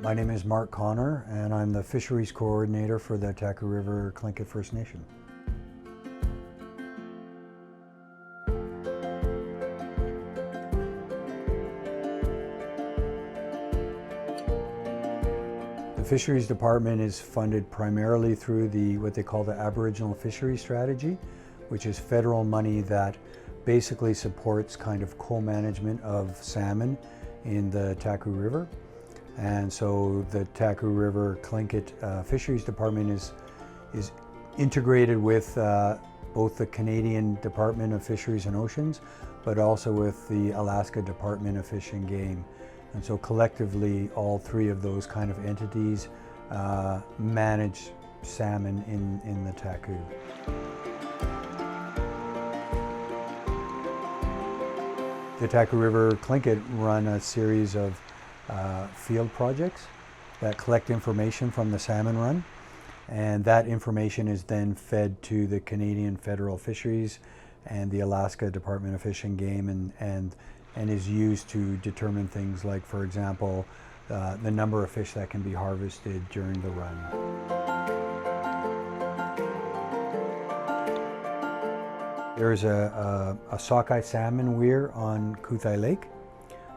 My name is Mark Connor, and I'm the Fisheries Coordinator for the Taku River Tlingit First Nation. The Fisheries Department is funded primarily through what they call the Aboriginal Fisheries Strategy, which is federal money that basically supports kind of co-management of salmon in the Taku River. And so the Taku River Tlingit Fisheries Department is integrated with both the Canadian Department of Fisheries and Oceans, but also with the Alaska Department of Fish and Game. And so collectively, all three of those kind of entities manage salmon in the Taku. The Taku River Tlingit run a series of field projects that collect information from the salmon run, and that information is then fed to the Canadian Federal Fisheries and the Alaska Department of Fish and Game, and is used to determine things like, for example, the number of fish that can be harvested during the run. There's a sockeye salmon weir on Kuthai Lake.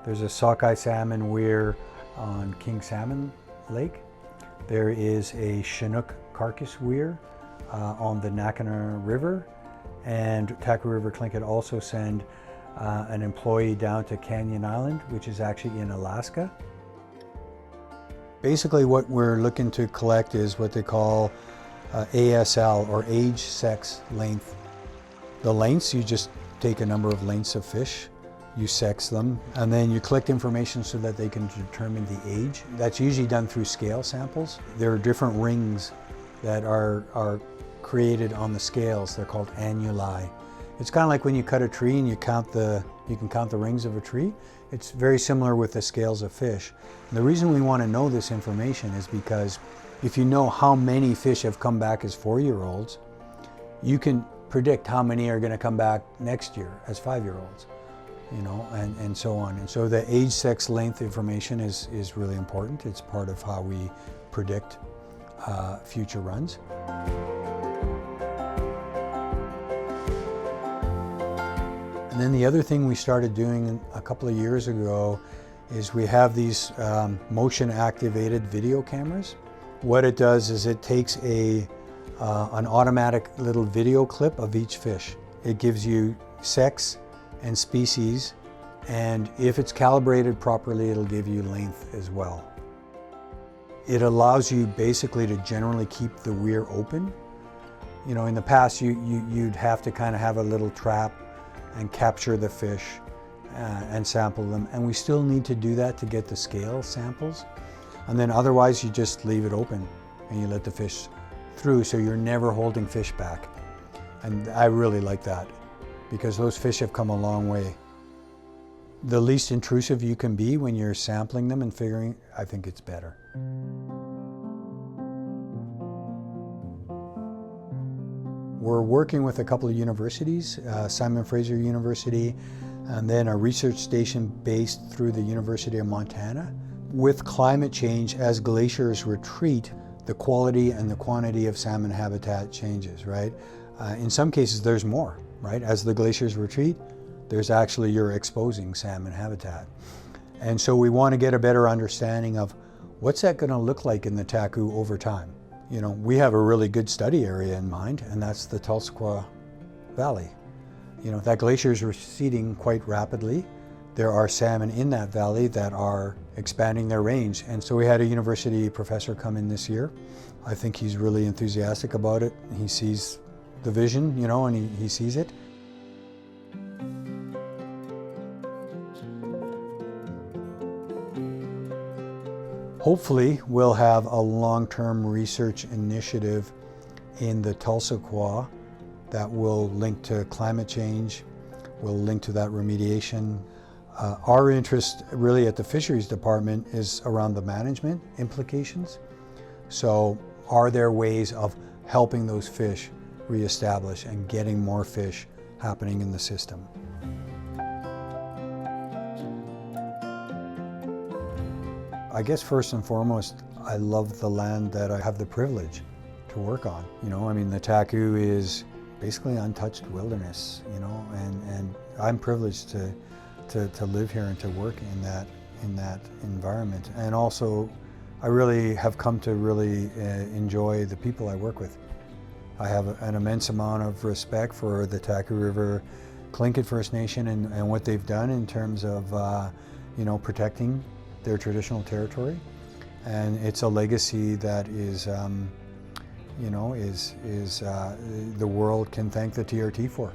There's a sockeye salmon weir on King Salmon Lake. There is a Chinook carcass weir on the Nakana River. And Taku River Tlingit also send an employee down to Canyon Island, which is actually in Alaska. Basically what we're looking to collect is what they call ASL, or age, sex, length. The lengths, you just take a number of lengths of fish, you sex them, and then you collect information so that they can determine the age. That's usually done through scale samples. There are different rings that are created on the scales. They're called annuli. It's kind of like when you cut a tree and you can count the rings of a tree. It's very similar with the scales of fish. And the reason we want to know this information is because if you know how many fish have come back as 4-year-olds, you can predict how many are going to come back next year as 5-year-olds, you know, and so on. And so the age, sex, length information is really important. It's part of how we predict future runs. And then the other thing we started doing a couple of years ago is we have these motion activated video cameras. What it does is it takes an automatic little video clip of each fish. It gives you sex and species, and if it's calibrated properly, it'll give you length as well. It allows you basically to generally keep the weir open. You know, in the past you'd have to kind of have a little trap and capture the fish and sample them, and we still need to do that to get the scale samples. And then otherwise you just leave it open and you let the fish through, so you're never holding fish back. And I really like that because those fish have come a long way. The least intrusive you can be when you're sampling them and figuring, I think it's better. We're working with a couple of universities, Simon Fraser University, and then a research station based through the University of Montana. With climate change, as glaciers retreat, the quality and the quantity of salmon habitat changes, right? In some cases there's more, right? As the glaciers retreat, you're exposing salmon habitat. And so we want to get a better understanding of what's that going to look like in the Taku over time. You know, we have a really good study area in mind, and that's the Tulsequa Valley. You know, that glacier is receding quite rapidly. There are salmon in that valley that are expanding their range. And so we had a university professor come in this year. I think he's really enthusiastic about it. He sees the vision, you know, and he sees it. Hopefully, we'll have a long-term research initiative in the Tulsequa that will link to climate change, will link to that remediation. Our interest really at the Fisheries Department is around the management implications. So are there ways of helping those fish reestablish and getting more fish happening in the system? I guess first and foremost, I love the land that I have the privilege to work on. You know, I mean, the Taku is basically untouched wilderness, you know, and I'm privileged to live here and to work in that environment. And also, I really have come to really enjoy the people I work with. I have an immense amount of respect for the Taku River Tlingit First Nation and what they've done in terms of, you know, protecting their traditional territory. And it's a legacy that is, you know, the world can thank the TRT for.